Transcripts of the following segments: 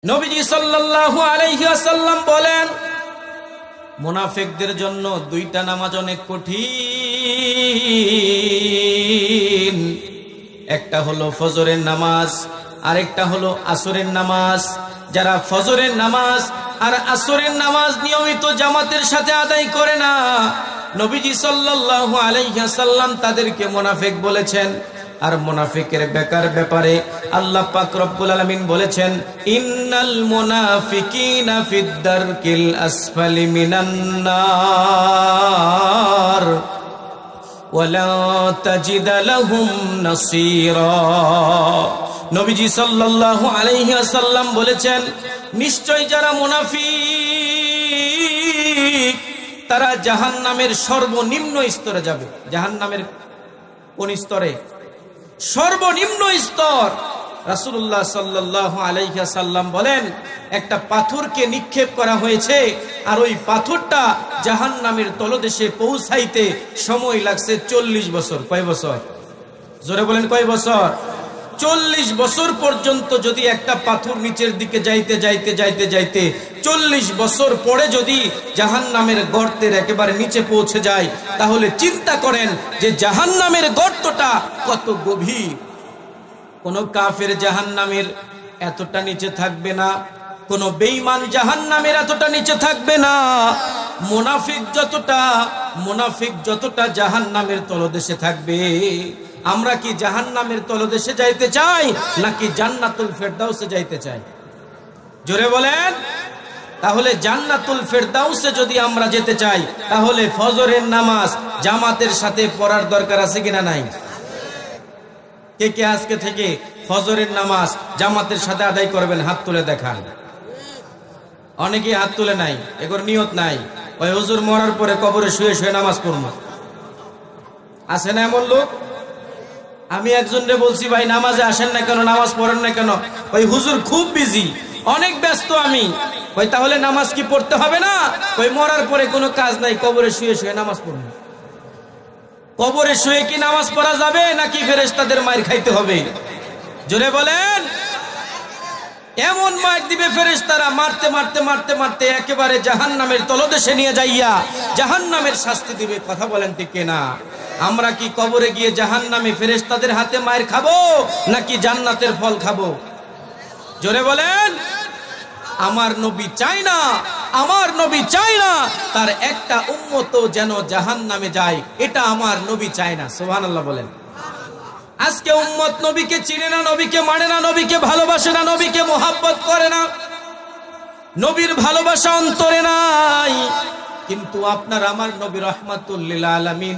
নবীজি সাল্লাল্লাহু আলাইহি ওয়াসাল্লাম বলেন, মুনাফিকদের জন্য দুইটা নামাজ অনেক কঠিন। একটা হলো ফজরের নামাজ, আরেকটা হলো আসরের নামাজ। যারা ফজরের নামাজ আর আসরের নামাজ নিয়মিত জামাতের সাথে আদায় করে না, নবীজি সাল্লাল্লাহু আলাইহি ওয়াসাল্লাম তাদেরকে মুনাফিক বলেছেন। আর মুনাফিকের ব্যাপারে আল্লাহ পাক রব্বুল আলামিন বলেছেন, ইন্নাল মুনাফিকিনা ফিদ দারকিল আসফালি মিনান নার ওয়ালা তাজিদ লাহুম নাসীরা। নবীজি সাল্লাল্লাহু আলাইহি ওয়াসাল্লাম বলেছেন, নিশ্চয় যারা মুনাফিক তারা জাহান্নামের সর্বনিম্ন স্তরে যাবে। জাহান্নামের কোন স্তরে? সর্বনিম্ন স্তর। রাসূলুল্লাহ সাল্লাল্লাহু আলাইহি ওয়াসাল্লাম বলেন, একটা পাথরকে নিক্ষেপ করা হয়েছে আর ওই পাথরটা জাহান্নামের তলদেশে পৌঁছাইতে সময় লাগছে 40 বছর। কয় বছর? জোরে বলেন, কয় বছর? 40 বছর পর্যন্ত যদি একটা পাথর নিচের দিকে যাইতে যাইতে যাইতে যাইতে 40 বছর পরে যদি জাহান্নামের গর্তের একেবারে নিচে পৌঁছে যায়, তাহলে চিন্তা করেন যে জাহান্নামের গর্তটা কত গভীর। কোন কাফের জাহান্নামের এতটা নিচে থাকবে না, কোন বেঈমান জাহান্নামের এতটা নিচে থাকবে না। মুনাফিক যতটা জাহান্নামের তলদেশে থাকবে। আমরা কি জাহান্নামের তলদেশে যাইতে চাই নাকি জান্নাতুল ফেরদাউসে যাইতে চাই? জোরে বলেন। তাহলে জান্নাতুল ফেরদাউসে যদি আমরা যেতে চাই, তাহলে ফজরের নামাজ জামাতের সাথে পড়ার দরকার আছে কিনা নাই? কে কে আজকে থেকে ফজরের নামাজ জামাতের সাথে আদায় করবেন? হাত তুলে দেখান। অনেকে হাত তুলে নাই, এগুলোর নিয়ত নাই। ওই হুজুর মরার পরে কবরে শুয়ে শুয়ে নামাজ পড়ব, আছে না এমন লোক? আমি একজনরে বলছি, ভাই নামাজে আসেন না কেন, নামাজ পড়েন না কেন? ওই হুজুর খুব বিজি, অনেক ব্যস্ত আমি। ওই তাহলে নামাজ কি পড়তে হবে না? ওই মরার পরে কোনো কাজ নাই, কবরে শুয়ে শুয়ে নামাজ পড়ব। কবরে শুয়ে কি নামাজ পড়া যাবে নাকি ফেরেশতাদের মার খাইতে হবে? জোরে বলেন। এমন মার দিবে ফেরেশতারা, মারতে মারতে মারতে মারতে একেবারে জাহান্নামের তলদেশে নিয়ে যাইয়া জাহান্নামের শাস্তি দিবে। কথা বলেন ঠিক কিনা? আমরা কি কবরে গিয়ে জাহান্নামে ফেরেশতাদের হাতে মার খাবো নাকি জান্নাতের ফল খাবো? জোরে বলেন। আমার নবী চায় না, আমার নবী চায় না তার একটা উম্মত যেন জাহান্নামে যায়। এটা আমার নবী চায় না। সুবহানাল্লাহ বলেন। আজকে উম্মত নবীকে চিনে না, নবীকে মানে না, নবীকে ভালোবাসে না, নবীকে মোহাব্বত করে না, নবীর ভালোবাসা অন্তরে নাই। কিন্তু আপনার আমার নবী রাহমাতুল লিল আলামিন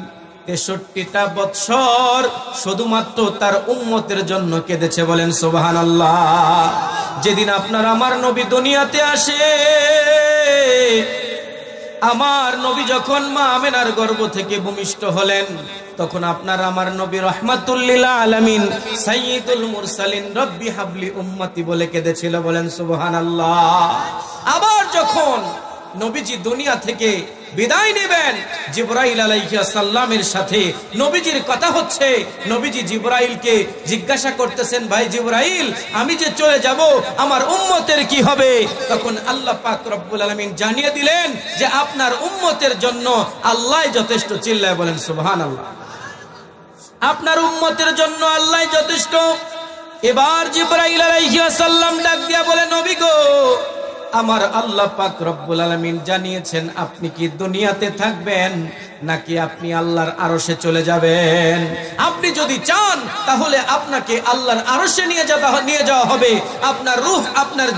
63টা বৎসর শুধুমাত্র তার উম্মতের জন্য কেঁদেছে। বলেন সুবহানাল্লাহ। যেদিন আপনার আমার নবী দুনিয়াতে আসে, আমার নবী যখন মা আমেনার গর্ভ থেকে ভূমিষ্ঠ হলেন, তখন আপনার আমার নবী রাহমাতুল লিল আলামিন সাইয়্যিদুল মুরসালিন রব্বি হাবলি উম্মতি বলে কেঁদেছিল। বলেন সুবহানাল্লাহ। আবার যখন নবীজি দুনিয়া থেকে বিদায় নেবেন, জিবরাইল আলাইহিস সালামের সাথে নবীজির কথা হচ্ছে। নবীজি জিবরাইলকে জিজ্ঞাসা করতেছেন, ভাই জিবরাইল, আমি যে চলে যাব আমার উম্মতের কি হবে? তখন আল্লাহ পাক রব্বুল আলামিন জানিয়ে দিলেন যে আপনার উম্মতের জন্য আল্লাহই যথেষ্ট। চিল্লায় বলেন সুবহানাল্লাহ। আপনার উম্মতের জন্য আল্লাহই যথেষ্ট। এবার জিবরাইল আলাইহিস সালাম ডাক দিয়া বলে, নবী গো, আমার আল্লাহ পাক রব্বুল আলামিন জানিয়েছেন আপনি কি দুনিয়াতে থাকবেন নাকি আপনি আল্লাহর আরশে চলে যাবেন। আপনি যদি চান তাহলে আপনাকে আল্লাহর আরশে নিয়ে যাওয়া হবে। আপনার রূহ, আপনার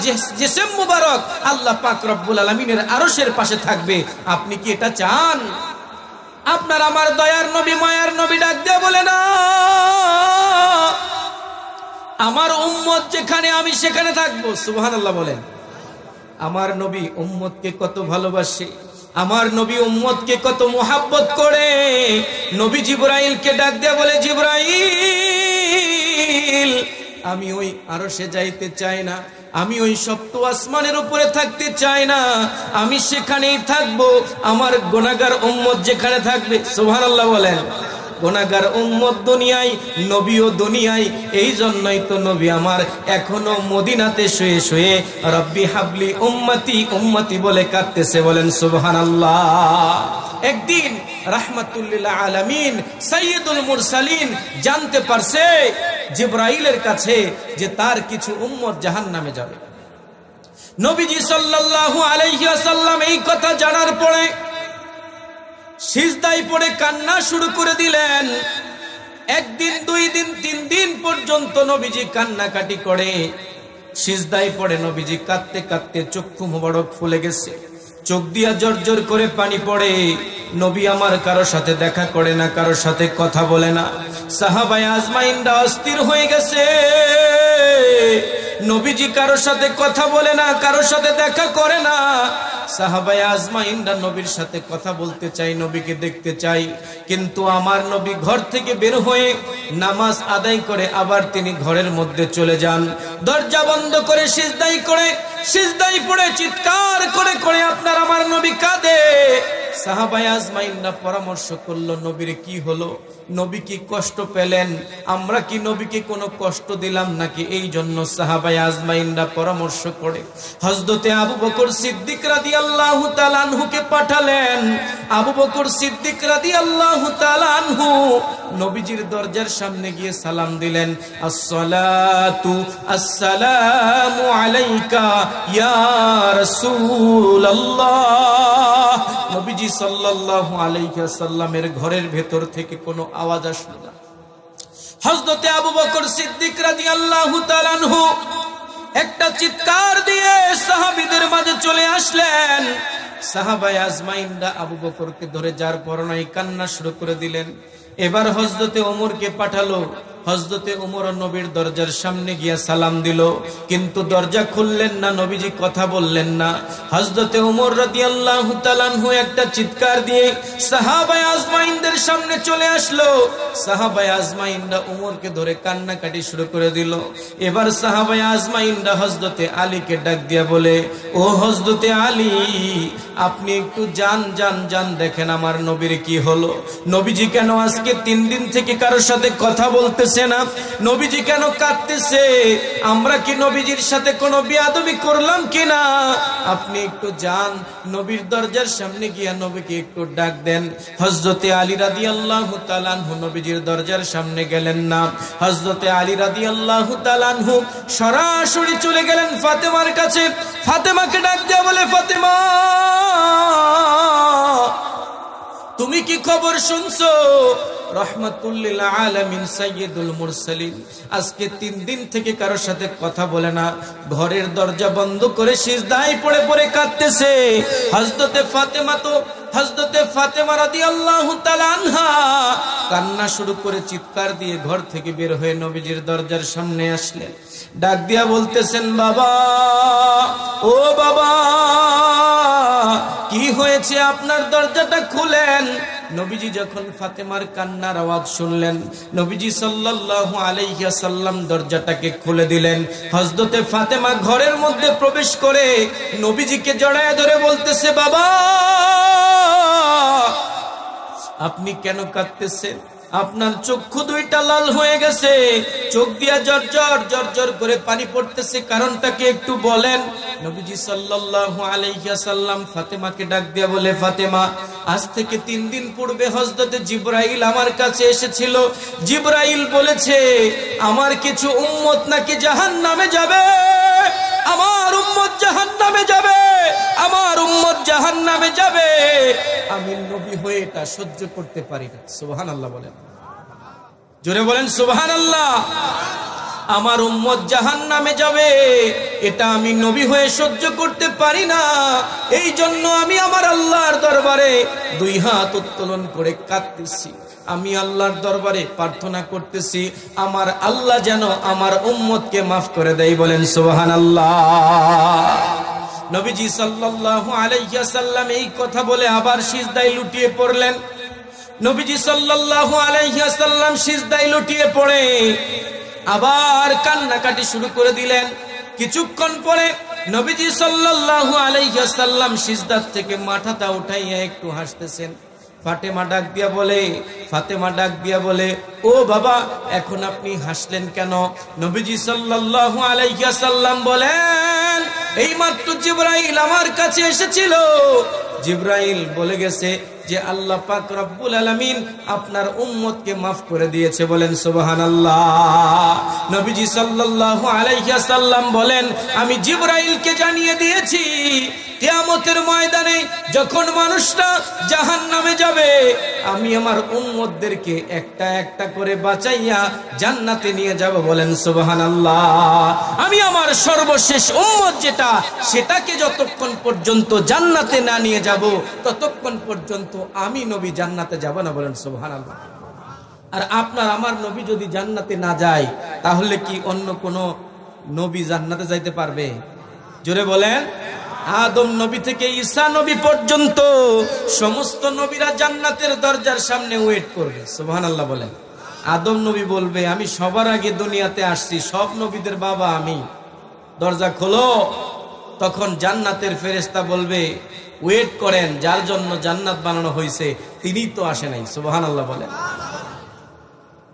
জিসম মুবারক আল্লাহ পাক রব্বুল আলামিনের আরশের পাশে থাকবে। আপনি কি এটা চান? আপনার আমার দয়ার নবী, মায়ার নবী ডাক দিয়ে বলে, না, আমার উম্মত যেখানে আমি সেখানে থাকবো। সুবহানাল্লাহ বলেন। আমার নবী উম্মতকে কত ভালোবাসে, আমার নবী উম্মতকে কত মোহাব্বত করে। নবী জিবরাইলকে ডাক দিয়ে বলে, জিবরাইল, আমি ওই আরশে যাইতে চাই না, আমি ওই সপ্ত আসমানের উপরে থাকতে চাই না, আমি সেখানেই থাকবো। আমার গুনাহগার উম্মত যেখানে থাকবে। সুবহানাল্লাহ বলেন। গুনাহগার উম্মত দুনিয়ায়, নবীও দুনিয়ায়। এই জন্যই তো নবী আমার এখনো মদিনাতে শুয়ে শুয়ে রব্বি হাবলি উম্মতি উম্মতি বলে কাঁদতেছে। বলেন সুবহানাল্লাহ। একদিন রাহমাতুল লিল আলামিন সাইয়্যিদুল মুরসালিন জানতে পারছে জিবরাইলের কাছে যে তার কিছু উম্মত জাহান্নামে যাবে। নবীজি সাল্লাল্লাহু আলাইহি ওয়াসাল্লাম এই কথা জানার পরে সিজদায় পড়ে কান্না শুরু করে দিলেন। একদিন, 2 দিন, 3 দিন পর্যন্ত নবীজি কান্নাকাটি করে। সিজদায় পড়ে নবীজি কাঁদতে কাঁদতে চক্ষু মোবারক ফুলে গেছে, চোখ দিয়া জর্জর করে পানি পড়ে। নবী আমার কারো সাথে দেখা করে না, কারো সাথে কথা বলে না। সাহাবায়ে আজমাইনরা অস্থির হয়ে গেছে। নবীজি কারো সাথে কথা বলে না, কারো সাথে দেখা করে না। সাহাবায়ে আজমাইনরা নবীর সাথে কথা বলতে চাই, নবীকে দেখতে চাই, কিন্তু আমার নবী ঘর থেকে বের হয়ে নামাজ আদায় করে আবার তিনি ঘরের মধ্যে চলে যান। দরজা বন্ধ করে সিজদায় পড়ে চিৎকার করে করে আপনার আমার নবী কাঁদে। সাহাবায়ে আজমাইনরা পরামর্শ করলো, নবীর কি হলো? নবী কি কষ্ট পেলেন? আমরা কি নবীকে কোনো কষ্ট দিলাম নাকি? এই জন্য সাহাবায়ে আজমাইনরা পরামর্শ করে হযরতে আবু বকর সিদ্দিক রাদিয়াল্লাহু তাআলা আনহুকে পাঠালেন। আবু বকর সিদ্দিক রাদিয়াল্লাহু তাআলা আনহু নবীজির দরজার সামনে গিয়ে সালাম দিলেন, আসসালাতু আসসালামু আলাইকা ইয়া রাসূলুল্লাহ। নবীজি সাল্লাল্লাহু আলাইহি ওয়াসাল্লামের ঘরের ভেতর থেকে কোনো আওয়াজ আসলো না। হযরতে আবু বকর সিদ্দিক রাদিয়াল্লাহু তাআলা আনহু একটা চিৎকার দিয়ে সাহাবীদের মাঝে চলে আসলেন। সাহাবায়ে আজমাইনরা আবু বকরকে ধরে যার পরনাই কান্না শুরু করে দিলেন। এবার হযরতে ওমরকে পাঠালো। হযরতে ওমর নবীর দরজার সামনে গিয়া সালাম দিল, কিন্তু দরজা খুললেন না, নবীজি কথা বললেন না। হযরতে ওমর রাদিয়াল্লাহু তাআলা আনহু একটা চিৎকার দিয়ে সাহাবায়ে আজমাইনদের সামনে চলে আসলো। সাহাবায়ে আজমাইনরা ওমরকে ধরে কান্নাকাটি শুরু করে দিল। এবার সাহাবায়ে আজমাইনরা হযরতে আলীকে ডাক দিয়া বলে, ও হযরতে আলী, আপনি একটু যান দেখেন আমার নবীর কি হলো। নবীজি কেন আজকে 3 দিন থেকে কারোর সাথে কথা বলতেছে না? নবীজি কেন কাঁদতেছে? আমরা কি নবীজির সাথে কোনো বেয়াদবি করলাম কিনা? আপনি একটু যান, নবীর দরজার সামনে গিয়া নবীকে একটু ডাক দেন। হযরতে আলী রাদিয়াল্লাহু তাআলা আনহু নবীজির দরজার সামনে গেলেন না। হযরতে আলী রাদিয়াল্লাহু তাআলা আনহু সরাসরি চলে গেলেন ফাতেমার কাছে। ফাতেমাকে ডাক দিয়া বলে, ফাতেমা, তুমি কি খবর শুনছো? রাহমাতুল লিল আলামিন সাইয়্যিদুল মুরসালিন আজকে 3 দিন থেকে কারোর সাথে কথা বলে না, ঘরের দরজা বন্ধ করে সিজদায় পড়ে পড়ে কাঁদতেছে। হযরতে ফাতেমা রাদিয়াল্লাহু তাআলা আনহা কান্না শুরু করে চিৎকার দিয়ে ঘর থেকে বের হয়ে নবীজির দরজার সামনে আসলেন। ডাক দিয়া বলতেছেন, বাবা, ও বাবা, কি হয়েছে? আপনার দরজাটা খুলেন। নবীজি যখন ফাতেমার কান্নার আওয়াজ শুনলেন, নবীজি সাল্লাল্লাহু আলাইহি ওয়াসাল্লাম দরজাটাকে খুলে দিলেন। হযরতে ফাতেমা ঘরের মধ্যে প্রবেশ করে নবীজিকে জড়ায় ধরে বলতেছে, বাবা, আপনি কেন কাঁদতেছেন? আপনার চক্ষু দুইটা লাল হয়ে গেছে, চোখ দিয়া জর্জর করে পানি পড়তেছে, কারণটা কি একটু বলেন? নবীজি সাল্লাল্লাহু আলাইহি ওয়াসাল্লাম ফাতেমাকে ডাক দিয়া বলে, ফাতেমা, আজ থেকে 3 দিন পূর্বে হযরতে জিবরাইল আমার কাছে এসেছিল। জিবরাইল বলেছে আমার কিছু উম্মত নাকি জাহান্নামে যাবে, আমার উম্মত জাহান্নামে যাবে, আমার উম্মত জাহান্নামে যাবে। আমি নবী হয়ে এটা সহ্য করতে পারি না। সুবহানাল্লাহ বলেন, জোরে বলেন সুবহানাল্লাহ। আমার উম্মত জাহান্নামে যাবে, এটা আমি নবী হয়ে সহ্য করতে পারি না। এই জন্য আমি আমার আল্লাহর দরবারে 2 হাত উত্তোলন করে কাঁদতেছি। আমি আল্লাহর দরবারে প্রার্থনা করতেছি আমার আল্লাহ যেন আমার উম্মতকে মাফ করে দেয়। বলেন সুবহানাল্লাহ। নবীজি সাল্লাল্লাহু আলাইহি ওয়াসাল্লাম এই কথা বলে আবার সিজদায় লুটিয়ে পড়লেন। নবীজি সাল্লাল্লাহু আলাইহি ওয়াসাল্লাম সিজদায় লুটিয়ে পড়ে আবার কান্নাকাটি শুরু করে দিলেন। কিছুক্ষণ পরে নবীজি সাল্লাল্লাহু আলাইহি ওয়াসাল্লাম সিজদা থেকে মাথাটা উঠাইয়া একটু হাসতেছেন। ফাতেমা ডাক দিয়া বলে ও বাবা, এখন আপনি হাসলেন কেন? নবীজি সাল্লাল্লাহু আলাইহি ওয়াসাল্লাম বলেন, এইমাত্র জিবরাইল আমার কাছে এসেছিল। জিবরাইল বলে গেছে যে আল্লাহ পাক রব্বুল আলামিন আপনার উম্মতকে মাফ করে দিয়েছে। বলেন সুবহানাল্লাহ। নবীজি সাল্লাল্লাহু আলাইহি ওয়াসাল্লাম বলেন, আমি জিবরাইলকে জানিয়ে দিয়েছি কিয়ামতের ময়দানে যখন মানুষটা জাহান্নামে যাবে, আমি আমার উম্মতদেরকে একটা একটা করে বাঁচাইয়া জান্নাতে নিয়ে যাব। বলেন সুবহানাল্লাহ। আমি আমার সর্বশেষ উম্মত যেটা, সেটাকে যতক্ষণ পর্যন্ত জান্নাতে না নিয়ে যাব, ততক্ষণ পর্যন্ত আমি নবী জান্নাতে যাব না। বলেন সুবহানাল্লাহ। আর আপনার আমার নবী যদি জান্নাতে না যায়, তাহলে কি অন্য কোন নবী জান্নাতে যাইতে পারবে? জোরে বলেন। আদম নবী থেকে ঈসা নবী পর্যন্ত সমস্ত নবীরা জান্নাতের দরজার সামনে ওয়েট করবে। সুবহানাল্লাহ বলেন। আদম নবী বলবে, আমি সবার আগে দুনিয়াতে আসছি, সব নবীদের বাবা আমি, দরজা খোলো। তখন জান্নাতের ফেরেশতা বলবে, ওয়েট করেন, যার জন্য জান্নাত বানানো হয়েছে তিনি তো আসে নাই। সুবহানাল্লাহ বলেন।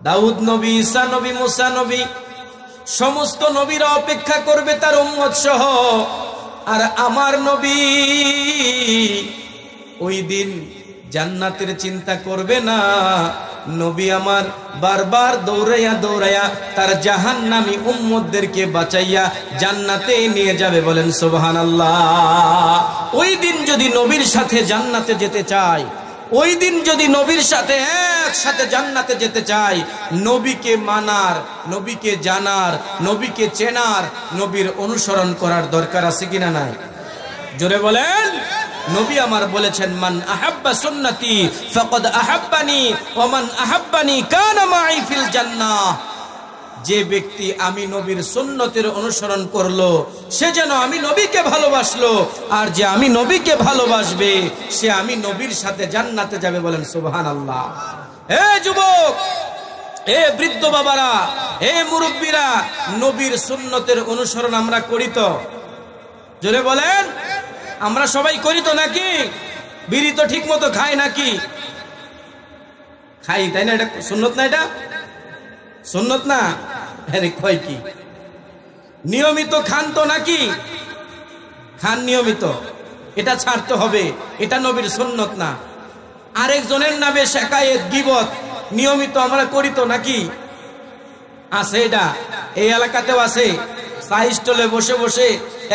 দাউদ নবী, ঈসা নবী, মুসা নবী, সমস্ত নবীরা অপেক্ষা করবে তার উম্মত সহ। আর আমার নবী ওই দিন জান্নাতের চিন্তা করবে না। নবী আমার বারবার দৌড়াইয়া তার জাহান্নামী উম্মতদেরকে বাঁচাইয়া জান্নাতে নিয়ে যাবে। বলেন সুবহানাল্লাহ। ওই দিন যদি নবীর সাথে জান্নাতে যেতে চাই, ওই দিন যদি নবীর সাথে একসাথে জান্নাতে যেতে চাই, নবীকে মানার, নবীকে জানার, নবীকে চেনার, নবীর অনুসরণ করার দরকার আছে কিনা নাই? জোরে বলেন। নবী আমার বলেছেন, মান আহাব্বা সুন্নতি ফাকাদ আহাব্বানি ওয়া মান আহাব্বানি কানা মাই ফিল জান্নাহ। যে ব্যক্তি আমি নবীর সুন্নতের অনুসরণ করলো, সে যেন আমি নবীকে ভালোবাসলো, আর যে আমি নবীকে ভালোবাসবে, সে আমি নবীর সাথে জান্নাতে যাবে। বলেন সুবহানাল্লাহ। হে যুবক, হে বৃদ্ধ বাবারা, হে মুরব্বীরা, নবীর সুন্নতের অনুসরণ আমরা করি তো? জোরে বলেন। আমরা সবাই করি তো নাকি? বিড়ি তো ঠিক মতো খাই নাকি? খাই, তাই না? এটা সুন্নত না? এটা সুন্নত না? আরে কয় কি? নিয়মিত খান তো নাকি? খান নিয়মিত, এটা ছাড়তে হবে। এটা নবীর সুন্নত না। আরেকজনের নামে শেকায়েত, গীবত নিয়মিত আমরা করি তো নাকি? আছে, এটা এই এলাকাতেও আছে। চা স্টলে বসে বসে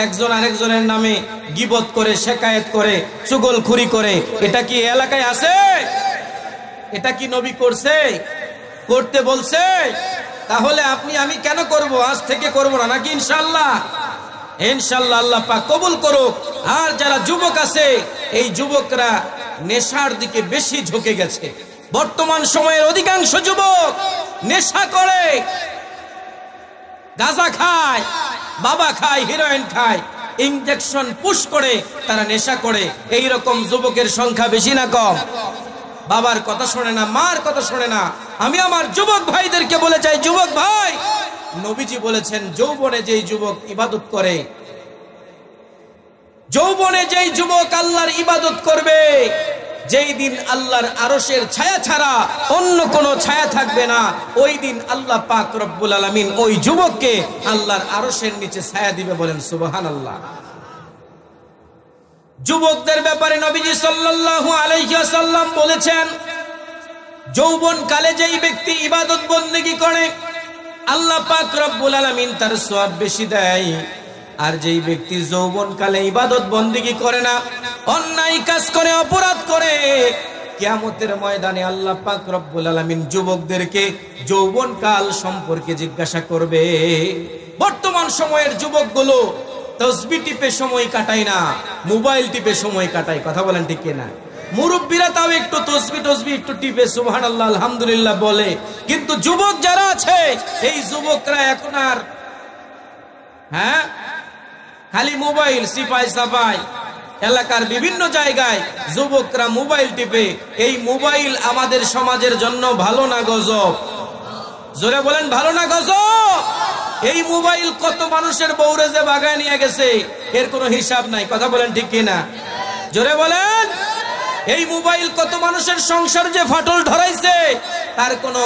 একজন আরেকজনের নামে গীবত করে, শেকায়েত করে, চুগলখুরি করে, এটা কি এলাকায় আছে? এটা কি নবী করছে? করতে বলছে? তাহলে আপনি আমি কেন করব? আজ থেকে করব না নাকি? ইনশাআল্লাহ, ইনশাআল্লাহ আল্লাহ পাক কবুল করুক। আর যারা যুবক আছে, এই যুবকরা নেশার দিকে বেশি ঝুঁকে গেছে। বর্তমান সময়ের অধিকাংশ যুবক নেশা করে, গাঁজা খায়, বাবা খায়, হিরোইন খায়, ইনজেকশন পুশ করে তারা নেশা করে। এই রকম যুবকের সংখ্যা বেশি না কম? বাবার কথা শোনে না, মার কথা শোনে না। আমি আমার যুবক ভাইদেরকে বলে চাই, যুবক ভাই, নবীজি বলেছেন, যৌবনে যেই যুবক ইবাদত করে, যৌবনে যেই যুবক আল্লাহর ইবাদত করবে, যেই দিন আল্লাহর আরশের ছায়া ছাড়া অন্য কোনো ছায়া থাকবে না, ওই দিন আল্লাহ পাক রব্বুল আলামিন ওই যুবককে আল্লাহর আরশের নিচে ছায়া দিবে। বলেন সুবহানাল্লাহ। যুবকদের ব্যাপারে নবীজি সাল্লাল্লাহু আলাইহি ওয়াসাল্লাম বলেছেন, যৌবন কালে যেই ব্যক্তি ইবাদত বন্দেগী করে, আল্লাহ পাক রব্বুল আলামিন তার সওয়াব বেশি দেয়। আর যেই ব্যক্তি যৌবন কালে ইবাদত বন্দেগী করে না, অন্যায় কাজ করে, অপরাধ করে, কিয়ামতের ময়দানে আল্লাহ পাক রব্বুল আলামিন যুবকদেরকে যৌবন কাল সম্পর্কে জিজ্ঞাসা করবে। বর্তমান সময়ের যুবকগুলো তসবিহ টিপে সময় কাটায় না, মোবাইল টিপে সময় কাটায়। কথা বলেন ঠিক কিনা? মুরব্বীরা তাও একটু তসবিহ একটু টিপে সুবহানাল্লাহ আলহামদুলিল্লাহ বলে, কিন্তু যুবক যারা আছে, এই যুবকরা এখন আর খালি মোবাইল সিপাই সাপাই, এলাকার বিভিন্ন জায়গায় যুবকরা মোবাইল টিপে। এই মোবাইল আমাদের সমাজের জন্য ভালো না গজব? জোরে বলেন, ভালো না গজব? এই মোবাইল কত মানুষের বউরে যে বাগায় নিয়ে গেছে, এর কোনো হিসাব নাই। কথা বলেন ঠিক কিনা? জোরে বলেন। এই মোবাইল কত মানুষের সংসার যে ফাটল ধরাইছে তার কোনো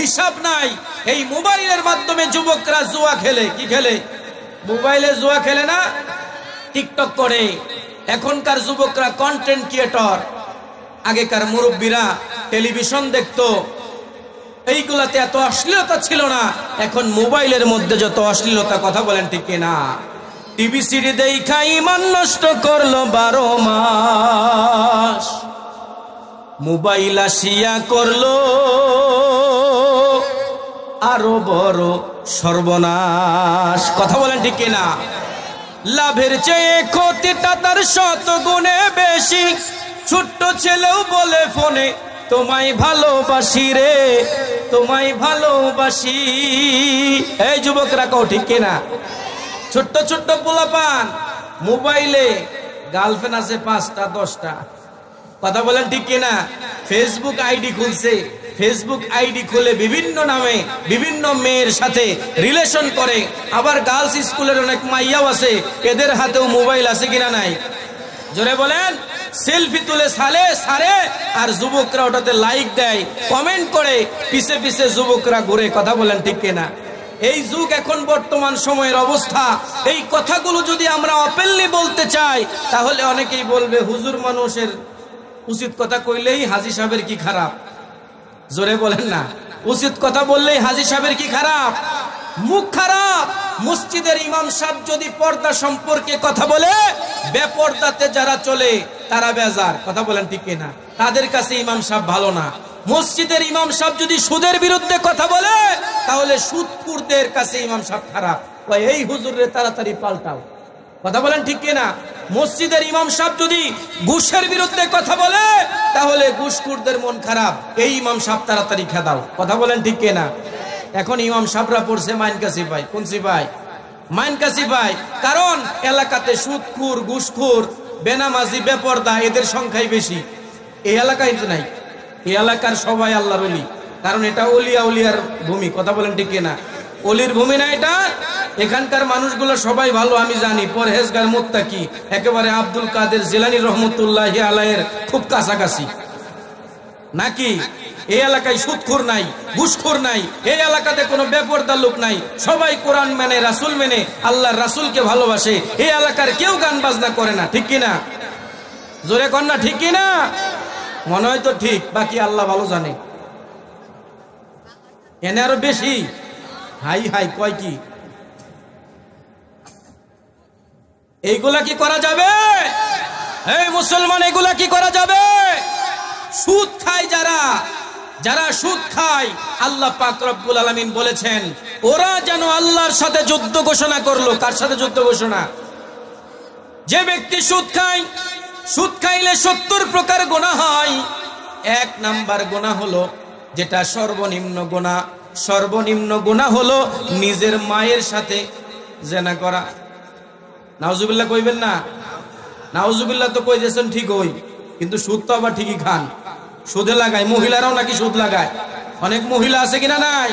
হিসাব নাই। এই মোবাইলের মাধ্যমে যুবকরা জুয়া খেলে, কি খেলে? মোবাইলে জুয়া খেলে না, টিকটক করে। এখনকার যুবকরা কন্টেন্ট ক্রিয়েটর। আগেকার মুরব্বীরা টেলিভিশন দেখতো, এইগুলাতে এত অশ্লীলতা ছিল না। এখন মোবাইলের মধ্যে যত অশ্লীলতা, কথা বলেন ঠিক কিনা? টিভি সিডি দেখা ঈমান নষ্ট করলো 12 মাস, মোবাইল আসিয়া করলো আরো বড় সর্বনাশ। কথা বলেন ঠিক কিনা? লাভের চেয়ে ক্ষতিটা তার 100 গুণে বেশি। ছোট্ট ছেলেও বলে ফোনে তোমায় ভালোবাসি রে, তোমায় ভালোবাসি। এই যুবকরা কও ঠিক কিনা? ছোট্ট ছোট্ট পোলাপান মোবাইলে গার্লফ্রেন্ড আছে 5টা 10টা। কথা বলেন ঠিক কিনা? ফেসবুক আইডি খুলছে, ফেসবুক আইডি খুলে বিভিন্ন নামে বিভিন্ন মেয়ের সাথে রিলেশন করে। আবার গার্লস স্কুলের অনেক মাইয়াও আছে, এদের হাতেও মোবাইল আছে কিনা নাই? জোরে বলেন। সেলফি তুলে সারে আর যুবকরা ওটাতে লাইক দেয়, কমেন্ট করে, পিছে পিছে যুবকরা ঘুরে। কথা বলেন ঠিক কিনা? এই যুগ এখন বর্তমান সময়ের অবস্থা। এই কথাগুলো যদি আমরা ওপেনলি বলতে চাই তাহলে অনেকেই বলবে হুজুর মানুষের উচিত কথা কইলেই হাজী সাহেবের কি খারাপ? জোরে বলেন না। উচিত কথা বললেই হাজী সাহেবের কি খারাপ? মুখ খারাপ। মসজিদের ইমাম সাহেব যদি পর্দা সম্পর্কে কথা বলে, বেপর্দাতে যারা চলে তারা বেজার। কথা বলেন ঠিক কিনা? তাদের কাছে ইমাম সাহেব ভালো না। মসজিদের ইমাম সাহেব যদি সুদের বিরুদ্ধে কথা বলে তাহলে সুদখোরদের কাছে ইমাম সাহেব খারাপ। এই হুজুরে তাড়াতাড়ি পাল্টাও। কথা বলেন ঠিক কিনা? মসজিদের ইমাম সাহেব যদি ঘুষের বিরুদ্ধে কথা বলে তাহলে ঘুষখোরদের মন খারাপ, এই ইমাম সাহেব তাড়াতাড়ি খেদাও। কথা বলেন ঠিক কিনা? এখন ইমাম সাহেবরা পড়ছে মাইন কাসিফাই। কোন সিপাই? Mine classify. কারণ এলাকাতে সুদখোর, ঘুষখোর, বেনামাজি, বেপর্দা এদের সংখ্যাই বেশি। এই এলাকায় নাই। এই এলাকার সবাই আল্লাহর ওলি, কারণ এটা ওলিয়া উলিয়ার ভূমি। কথা বলেন ঠিক কিনা? ওলির ভূমি না এটা। এখানকার মানুষগুলো সবাই ভালো, আমি জানি, পরহেজগার, মুত্তাকি, একেবারে আব্দুল কাদের জিলানী রহমতুল্লাহি আলাইহির খুব কাছাকাছি। নাকি এই এলাকায় সুদখোর নাই, ঘুষখোর নাই, এই এলাকাতে কোনো বেপরদা লোক নাই, সবাই কোরআন মেনে, রাসূল মেনে, আল্লাহর রাসূলকে ভালোবাসে। এই এলাকার কেউ গান বাজনা করে না। ঠিক কিনা? জোরে কর না ঠিক কিনা? মনে হয় তো ঠিক, বাকি আল্লাহ ভালো জানে। এনে আরো বেশি। হাই হাই কয় কি? এইগুলা কি করা যাবে? এই মুসলমান, এগুলা কি করা যাবে? সুদ খায় যারা, যারা সুদ খায়, আল্লাহ পাক রব্বুল আলামিন বলেছেন ওরা যেন আল্লাহর সাথে যুদ্ধ ঘোষণা করলো। কার সাথে যুদ্ধ ঘোষণা? যে ব্যক্তি সুদ খায়, সুদ খাইলে 70 প্রকার গুনাহ হয়। 1 নাম্বার গুনাহ হলো, যেটা সর্বনিম্ন গুনাহ, সর্বনিম্ন গুনাহ হলো নিজের মায়ের সাথে জিনা করা। নাউজুবিল্লাহ কইবেন না? নাউজুবিল্লাহ তো কই দিয়েছেন ঠিক হই, কিন্তু সুদ তো আবার ঠিকই খান। সুদে লাগায়, মহিলারাও নাকি সুদ লাগায়। অনেক মহিলা আছে কিনা নাই?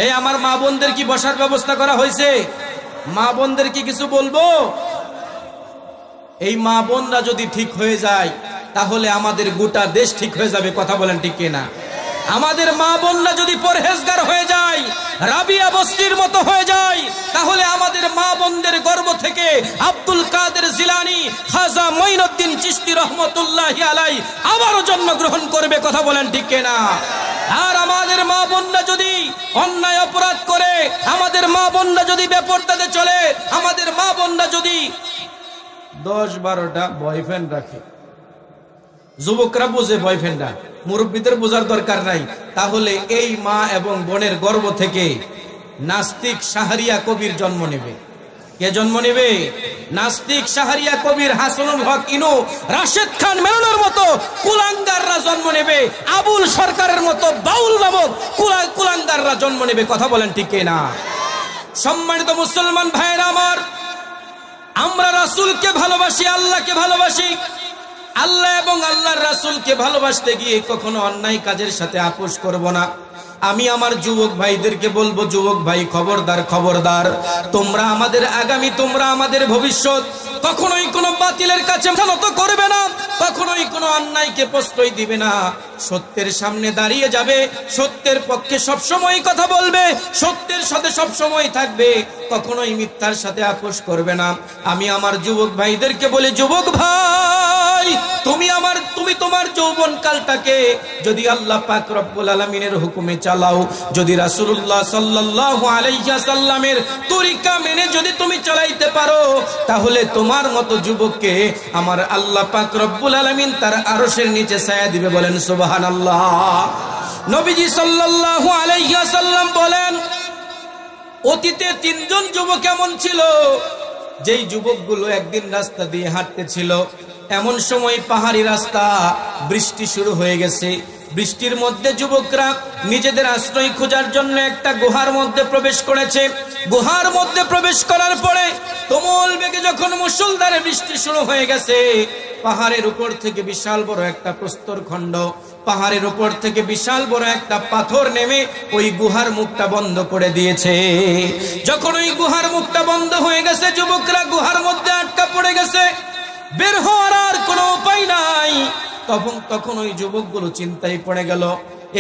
এই আমার মা বোনদের কি বসার ব্যবস্থা করা হয়েছে? মা বোনদের কি কিছু বলবো? এই মা বোনরা যদি ঠিক হয়ে যায় তাহলে আমাদের গোটা দেশ ঠিক হয়ে যাবে। কথা বলেন ঠিক কিনা? আমাদের মা বোনরা যদি পরহেজগার হয়ে যায়, রাবিয়া বস্তির মতো হয়ে যায়, তাহলে আমাদের মা বোনদের গর্ভ থেকে আব্দুল কাদের জিলানী, খাজা মঈনুদ্দিন চিশতি রহমতুল্লাহি আলাইহি আবারও জন্মগ্রহণ করবে। কথা বলেন ঠিক কিনা? আর আমাদের মা বোনরা যদি অন্যায় অপরাধ করে, আমাদের মা বোনরা যদি বেপরদাতে চলে, আমাদের মা বোনরা যদি 10-12টা বয়ফ্রেন্ড রাখে, যুবকরা বুঝে বয়ফ্রেন্ডরা, মুরব্বীদের বোঝার দরকার নাই, তাহলে এই মা এবং বোনের গর্ভ থেকে নাস্তিক শাহরিয়া কবির জন্ম নেবে। কে জন্ম নেবে? নাস্তিক শাহরিয়া কবির, হাসানুল হক ইনু, রাশেদ খান মেননের মতো কুলাঙ্গাররা জন্ম নেবে। আবুল সরকারের মতো বাউল নামক কুলাঙ্গাররা জন্ম নেবে। কথা বলেন ঠিক না? সম্মানিত মুসলমান ভাইয়েরা আমার, আমরা রাসূলকে ভালোবাসি, আল্লাহকে ভালোবাসি। আল্লাহ এবং আল্লাহর রাসূলকে ভালোবাসতে গিয়ে কখনো অন্যায় কাজের সাথে আপোষ করব না। আমি আমার যুবক ভাইদেরকে বলবো, যুবক ভাই খবরদার, খবরদার, তোমরা আমাদের আগামী, তোমরা আমাদের ভবিষ্যৎ। কখনোই কোনো বাতিলের কাছে নত করবে না, কখনোই কোনো অন্যায়কে প্রশ্রয় দিবে না, সত্যের সামনে দাঁড়িয়ে যাবে, সত্যের পক্ষে সবসময় কথা বলবে, সত্যের সাথে সবসময় থাকবে, কখনোই মিথ্যার সাথে আপোষ করবে না। আমি আমার যুবক ভাইদেরকে বলি, যুবক ভাই, তুমি তোমার যৌবন কালটাকে যদি আল্লাহ পাক রব্বুল আলামিনের হুকুমে চালাও, যদি রাসূলুল্লাহ সাল্লাল্লাহু আলাইহি ওয়াসাল্লামের তরিকা মেনে যদি তুমি চালাইতে পারো, তাহলে তোমার মতো যুবককে আমার আল্লাহ পাক রব্বুল আলামিন তার আরশের নিচে ছায়া দিবে। বলেন সুবহানাল্লাহ। নবীজি সাল্লাল্লাহু আলাইহি ওয়াসাল্লাম বলেন, অতীতে তিনজন যুবক এমন ছিল, যেই যুবকগুলো একদিন রাস্তা দিয়ে হাঁটতেছিল, এমন সময় পাহাড়ি রাস্তা, বৃষ্টি শুরু হয়ে গেছে। বৃষ্টির মধ্যে যুবকরা নিজেদের আশ্রয় খোঁজার জন্য একটা গুহার মধ্যে প্রবেশ করেছে। গুহার মধ্যে প্রবেশ করার পরে তুমুল বেগে যখন মুষলধারে বৃষ্টি শুরু হয়ে গেছে, পাহাড়ের উপর থেকে বিশাল বড় একটা প্রস্তরখণ্ড, পাহাড়ের উপর থেকে বিশাল বড় একটা পাথর নেমে ওই গুহার মুখটা বন্ধ করে দিয়েছে। যখন ওই গুহার মুখটা বন্ধ হয়ে গেছে, যুবকরা গুহার মধ্যে আটকা পড়ে গেছে, বের হওয়ার আর কোনো উপায় নাই। তখন ওই যুবকগুলো চিন্তায় পড়ে গেল,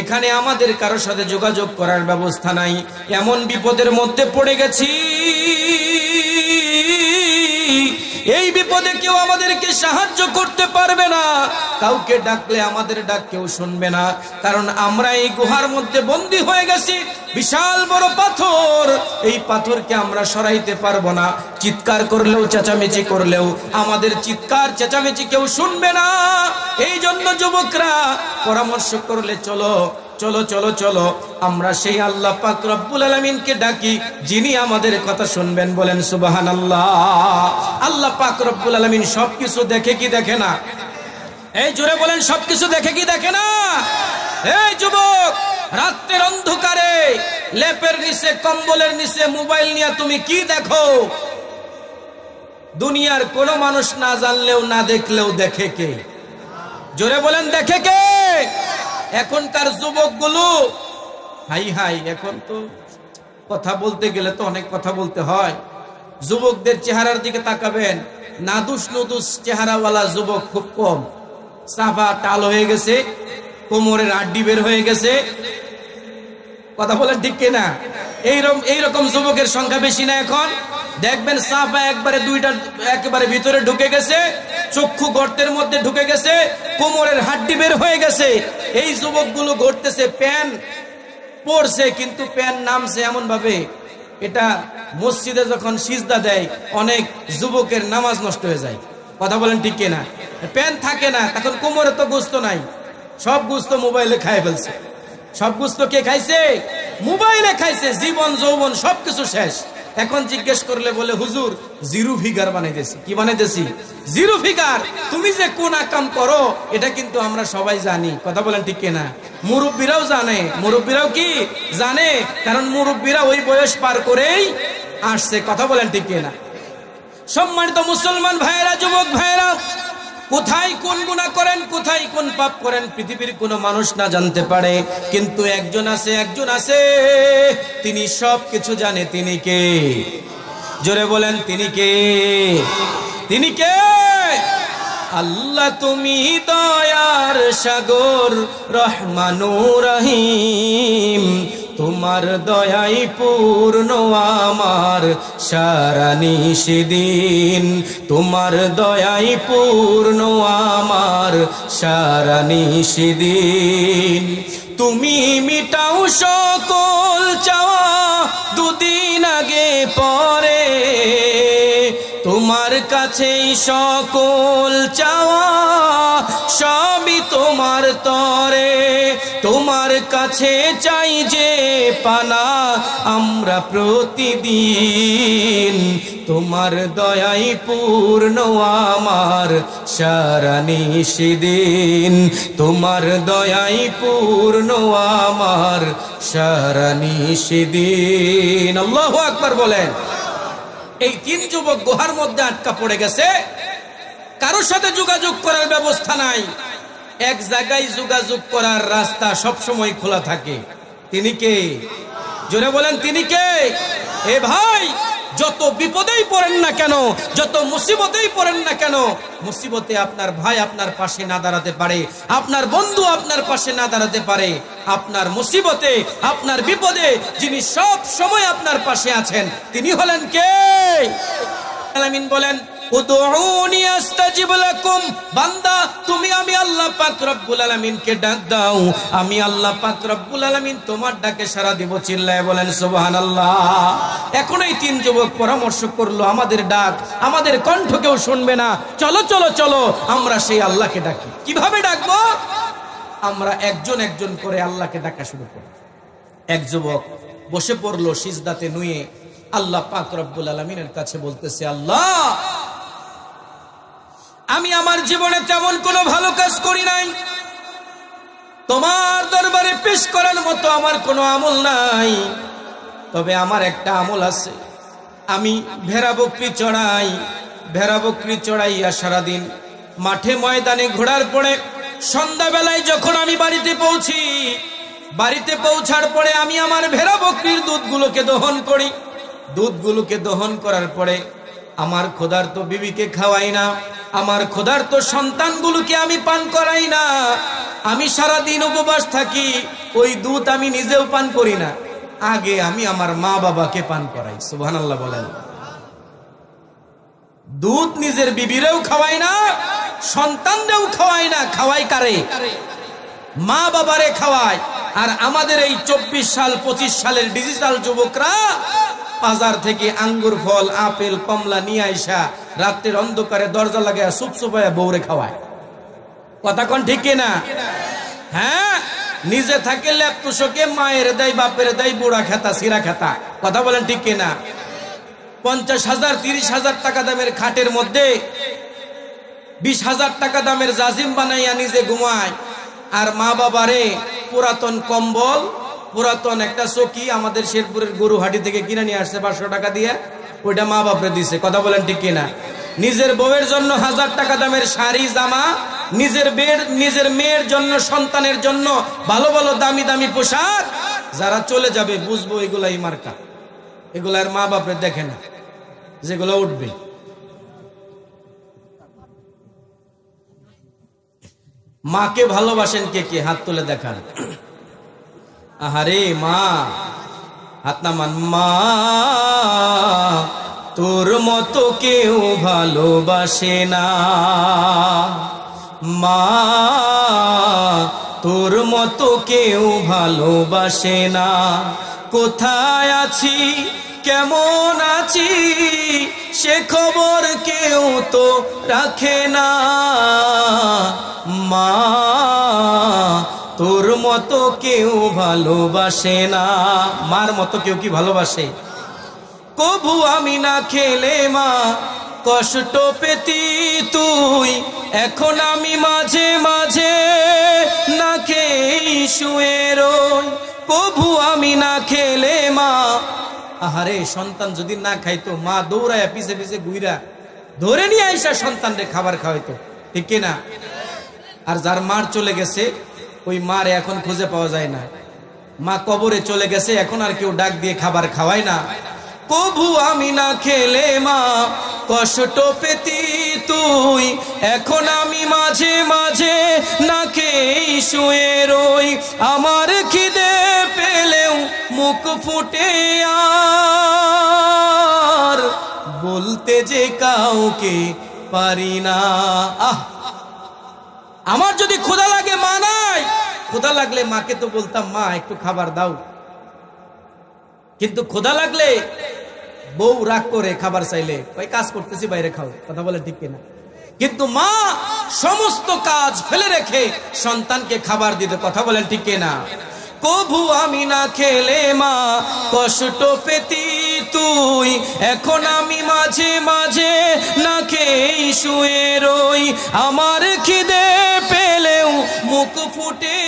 এখানে আমাদের কারো সাথে যোগাযোগ করার ব্যবস্থা নাই, এমন বিপদের মধ্যে পড়ে গেছি, এই বিপদে কেউ আমাদেরকে সাহায্য করতে পারবে না, কাউকে ডাকলে আমাদের ডাক কেউ শুনবে না, কারণ আমরা এই গুহার মধ্যে বন্দী হয়ে গেছি। বিশাল বড় পাথর, এই পাথরকে আমরা সরাইতে পারবো না, চিৎকার করলেও চেঁচামেচি করলেও আমাদের চিৎকার চেঁচামেচি কেউ শুনবে না। এই জন্য যুবকরা পরামর্শ করলে, চলো চলো চলো চলো আমরা সেই আল্লাহ পাক রব্বুল আলামিনকে ডাকি, যিনি আমাদের কথা শুনবেন। বলেন সুবহানাল্লাহ। আল্লাহ পাক রব্বুল আলামিন সবকিছু দেখে কি দেখে না? এই জোরে বলেন, সবকিছু দেখে কি দেখে না? এই যুবক, রাতের অন্ধকারে লেপের নিচে, কম্বলের নিচে মোবাইল নিয়ে তুমি কি দেখো? দুনিয়ার কোনো মানুষ না জানলেও না দেখলেও দেখে কে? জোরে বলেন, দেখে কে? এখনকার যুবকগুলো, হাই হাই, এখন তো কথা বলতে গেলে তো অনেক কথা বলতে হয়। যুবকদের চেহারার দিকে তাকাবেন, নাদুস নুদুস চেহারাওয়ালা যুবক খুব কম। সাফা টাল হয়ে গেছে, কোমরের আড্ডি বের হয়ে গেছে, কথা বলেন ঠিক কিনা? এইরকম যুবকের সংখ্যা বেশি না এখন। দেখবেন সাফা একবারে দুইটা একেবারে ভিতরে ঢুকে গেছে, চক্ষু গর্তের মধ্যে ঢুকে গেছে, কোমরের হাড্ডি বের হয়ে গেছে। এই যুবকগুলো ঘটতেছে, প্যান পড়ছে কিন্তু প্যান নামছে এমন ভাবে, এটা মসজিদে যখন সিজদা দেয় অনেক যুবকের নামাজ নষ্ট হয়ে যায়। কথা বলেন ঠিক কিনা? প্যান থাকে না, তখন কোমরে তো গোস্ত নাই, সব গোস্ত মোবাইলে খাই ফেলছে। সব গোস্ত কে খাইছে? মোবাইলে খাইছে। জীবন যৌবন সবকিছু শেষ। এখন জিজ্ঞেস করলে বলে, হুজুর জিরো ফিগার বানাইতেছি। কি বানাইতেছি? Zero figure. তুমি যে কোন কাম করো এটা কিন্তু আমরা সবাই জানি। কথা বলেন ঠিক কিনা? মুরব্বীরাও জানে। মুরব্বীরাও কি জানে? কারণ মুরব্বীরা ওই বয়স পার করেই আসছে। কথা বলেন ঠিক কিনা? সম্মানিত মুসলমান ভাইয়েরা, যুবক ভাইয়েরা, কোথায় কোন গুনাহ করেন, কোথায় কোন পাপ করেন পৃথিবীর কোনো মানুষ না জানতে পারে, কিন্তু একজন আছে, তিনি সব কিছু জানে। তিনি কে? জোরে বলেন, তিনি কে? তিনি কে? আল্লাহ তুমি দয়ার সাগর, রহমানুর রহিম, তোমার দয়াই পূর্ণ আমার সারা নিশিদিন, তোমার দয়াই পূর্ণ আমার সারা নিশিদিন। তুমি মিটাও সকল চাওয়া দুদিন আগে পরে, তোমার কাছেই সকল চাওয়া সবই তোমার তরে, তোমার কাছে চাই যে পানা আমরা প্রতিদিন, তোমার দয়াই পূর্ণ আমার সারা নিশিদিন, তোমার দয়াই পূর্ণ আমার সারা নিশিদিন। আল্লাহু আকবার বলেন। এই তিন যুবক গুহার মধ্যে আটকা পড়ে গেছে, কারোর সাথে যোগাযোগ করার ব্যবস্থা নাই। এক জায়গায় যোগাযোগ করার রাস্তা সব সময় খোলা থাকে। তিনি কে? জোরে বলেন, তিনি কে? এ ভাই, যত বিপদেই পড়েন না কেন, যত মুসিবতেই পড়েন না কেন, মুসিবতে আপনার ভাই আপনার পাশে না দাঁড়াতে পারে, আপনার বন্ধু আপনার পাশে না দাঁড়াতে পারে, আপনার মুসিবতে আপনার বিপদে যিনি সব সময় আপনার পাশে আছেন তিনি হলেন কে? আলামিন বলেন উদউনি আস্তাজিব লাকুম, বান্দা তুমি আমি আল্লাহ পাক রব্বুল আলামিনকে ডাক দাও, আমি আল্লাহ পাক রব্বুল আলামিন তোমার ডাকে সাড়া দেব। চিল্লায়ে বলেন সুবহানাল্লাহ। এখন এই তিন যুবক পরামর্শ করলো, আমাদের ডাক আমাদের কণ্ঠ কেউ শুনবে না, চলো চলো চলো আমরা সেই আল্লাহকে ডাকি। কিভাবে ডাকবো? আমরা একজন একজন করে আল্লাহকে ডাকা শুরু করি। এক যুবক বসে পড়লো সিজদাতে নুয়ে, আল্লাহ পাক রব্বুল আলামিনের কাছে বলতেছে, আল্লাহ আমি আমার জীবনে তেমন কোনো ভালো কাজ করি নাই, তোমার দরবারে পেশ করার মতো আমার কোনো আমল নাই, তবে আমার একটা আমল আছে, আমি ভেড়া বকরি চড়াই, ভেড়া বকরি চড়াইয়া সারাদিন মাঠে ময়দানে ঘোরার পরে সন্ধ্যাবেলায় যখন আমি বাড়িতে পৌঁছি, বাড়িতে পৌঁছার পরে আমি আমার ভেড়া বকরির দুধগুলোকে দহন করি, দুধগুলোকে দহন করার পরে আমার ক্ষুধার্ত বিবিকে খাওয়াই না, আমার ক্ষুধার্ত সন্তানগুলোকে আমি পান করাই না, আমি সারাদিন উপবাস থাকি, ওই দুধ আমি নিজেও পান করি না, আগে আমি আমার মা বাবাকে পান করাই। সুবহানাল্লাহ বলেন। দুধ নিজের বিবিরেও খাওয়াই না, সন্তানদেরও খাওয়াই না, খাওয়াই কারে? মা বাবারে খাওয়াই। আর আমাদের এই 24 সাল 25 সালের ডিজিটাল যুবকরা বাজার থেকে আঙ্গুর ফল আপেল কমলা নিয়ে আইসা রাত্রের অন্ধকারে দরজা লাগায় সুপসুপায় বউরে খাওয়ায়। কথা কোন ঠিক না? হ্যাঁ, নিজে থাকে ল্যাপটুসকে মায়ের দেয়, বাপের দেয়, বুড়া খেতা সিরা খেতা। কথা বলেন ঠিক না? 50,000 30,000 টাকা দামের খাটের মধ্যে 20,000 টাকা দামের জাজিম বানাইয়া নিজে ঘুমায়, আর মা বাবারে পুরাতন কম্বল, পুরাতন একটা চকি আমাদের শেরপুরের গরুহাটি থেকে কিনে নিয়ে আসছে 500 টাকা দিয়ে, ওইটা মা বাপরে দিছে। কথা বলেন ঠিক কিনা? নিজের বউয়ের জন্য 1000 টাকা দামের শাড়ি জামা, নিজের মেয়ের জন্য সন্তানের জন্য ভালো ভালো দামি দামি পোশাক। যারা চলে যাবে বুঝবো এগুলাই মার্কা, এগুলার মা বাপরে দেখে না, যেগুলো উঠবে। মাকে ভালোবাসেন কে কে? হাত তুলে দেখান। আহারে মা, হাত নামান। মা তোর মতো কেউ ভালোবাসে না, মা তোর মতো কেউ ভালোবাসে না, কোথায় আছি কেমন আছি সে খবর কেউ তো রাখে না, মা তোর মতো কেউ ভালোবাসে না। মার মতো কেউ কি ভালোবাসে? কভু আমি না খেলে মা কষ্ট পেতি তুই, এখন আমি মাঝে মাঝে না খেয়ে শুয়ে রই। কভু আমি না খেলে মা, আহারে সন্তান যদি না খাইতো মা দৌড়ায় পিছে পিছে ঘুইরা ধরে নিয়ে আইসা সন্তানরে খাবার খাওয়াইতো, ঠিক কিনা? আর যার মার চলে গেছে ওই মার এখন খুঁজে পাওয়া যায় না, মা কবরে চলে গেছে, এখন আর কেউ ডাক দিয়ে খাবার খাওয়ায় না। কভু আমি না খেলে মা কষ্ট পেতি তুই, এখন আমি মাঝে মাঝে না খেয়ে শুয়ে রই। আমার খিদে পেলেও মুখ ফুটে আর বলতে যে কাউকে পারি না। আমার যদি ক্ষুধা লাগে, মা নাই, ক্ষুধা লাগলে মাকে তো বলতাম মা একটু খাবার দাও, কিন্তু ক্ষুধা লাগলে বউ রাগ করে খাবার চাইলে ওই কাজ করতেছি বাইরে খাও। কথা বলে ঠিক কিনা? কিন্তু মা সমস্ত কাজ ফেলে রেখে সন্তানকে খাবার দিতে। কথা বলেন ঠিক কিনা? কভু আমি না খেলে মা কষ্ট পেতি তুই, এখন আমি মাঝে মাঝে না খেয়ে শুয়ে রই। আমার খিদে পেলেও মুখ ফুটে